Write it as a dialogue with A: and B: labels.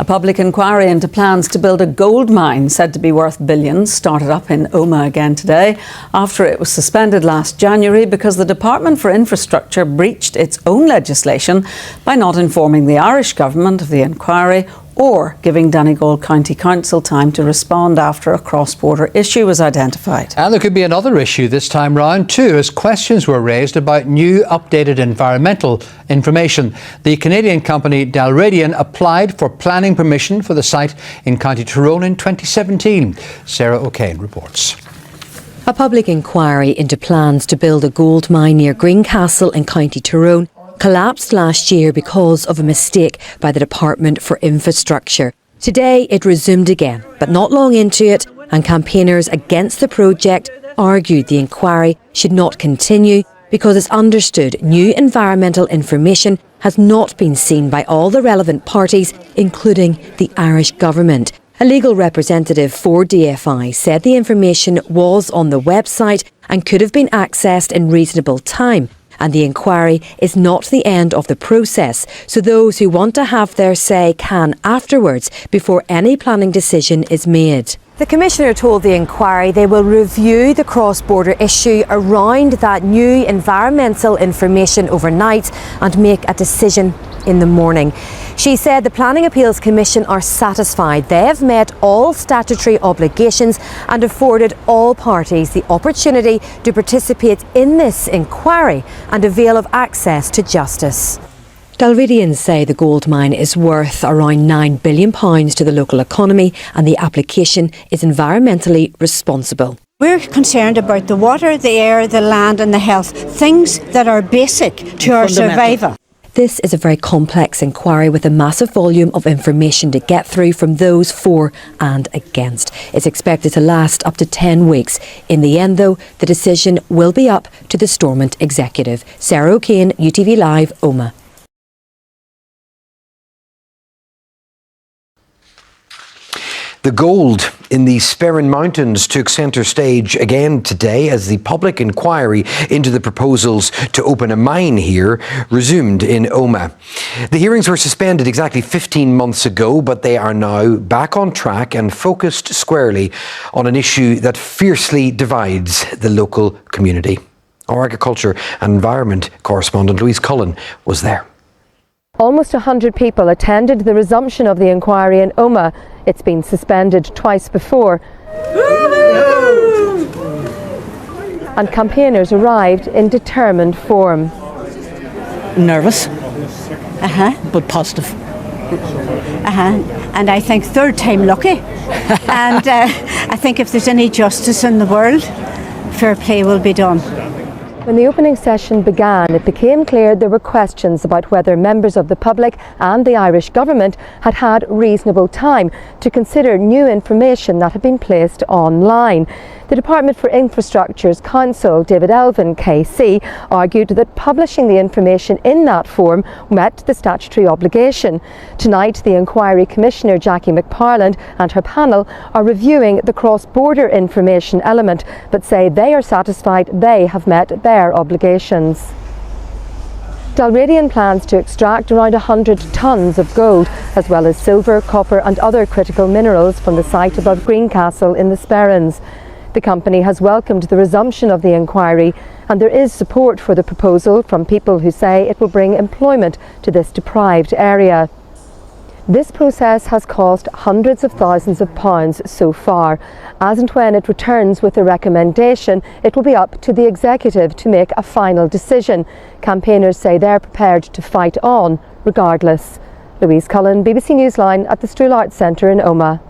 A: A public inquiry into plans to build a gold mine said to be worth billions started up in Omagh again today after it was suspended last January because the Department for Infrastructure breached its own legislation by not informing the Irish government of the inquiry or giving Donegal County Council time to respond after a cross-border issue was identified.
B: And there could be another issue this time round too, as questions were raised about new updated environmental information. The Canadian company Dalradian applied for planning permission for the site in County Tyrone in 2017. Sarah O'Kane reports.
C: A public inquiry into plans to build a gold mine near Greencastle in County Tyrone collapsed last year because of a mistake by the Department for Infrastructure. Today it resumed again, but not long into it, and campaigners against the project argued the inquiry should not continue because it's understood new environmental information has not been seen by all the relevant parties, including the Irish government. A legal representative for DFI said the information was on the website and could have been accessed in reasonable time. And the inquiry is not the end of the process, so those who want to have their say can afterwards, before any planning decision is made. The Commissioner told the inquiry they will review the cross-border issue around that new environmental information overnight and make a decision in the morning. She said the Planning Appeals Commission are satisfied they have met all statutory obligations and afforded all parties the opportunity to participate in this inquiry and avail of access to justice. Dalradians say the gold mine is worth around £9 billion to the local economy and the application is environmentally responsible.
D: We're concerned about the water, the air, the land and the health, things that are basic to our survival.
C: This is a very complex inquiry with a massive volume of information to get through from those for and against. It's expected to last up to 10 weeks. In the end, though, the decision will be up to the Stormont executive. Sarah O'Kane, UTV Live, Omagh.
E: The gold in the Sperrins Mountains took centre stage again today as the public inquiry into the proposals to open a mine here resumed in Omagh. The hearings were suspended exactly 15 months ago, but they are now back on track and focused squarely on an issue that fiercely divides the local community. Our agriculture and environment correspondent Louise Cullen was there.
F: Almost 100 people attended the resumption of the inquiry in Omagh. It's been suspended twice before. And campaigners arrived in determined form.
G: Nervous, but positive.
D: And I think third time lucky. And I think if there's any justice in the world, fair play will be done.
F: When the opening session began, it became clear there were questions about whether members of the public and the Irish government had had reasonable time to consider new information that had been placed online. The Department for Infrastructure's counsel, David Elvin KC, argued that publishing the information in that form met the statutory obligation. Tonight, the Inquiry Commissioner, Jackie McParland, and her panel are reviewing the cross-border information element, but say they are satisfied they have met their obligations. Dalradian plans to extract around 100 tonnes of gold, as well as silver, copper and other critical minerals from the site above Greencastle in the Sperrins. The company has welcomed the resumption of the inquiry, and there is support for the proposal from people who say it will bring employment to this deprived area. This process has cost hundreds of thousands of pounds so far. As and when it returns with a recommendation, it will be up to the executive to make a final decision. Campaigners say they're prepared to fight on regardless. Louise Cullen, BBC Newsline at the Strule Arts Centre in Omagh.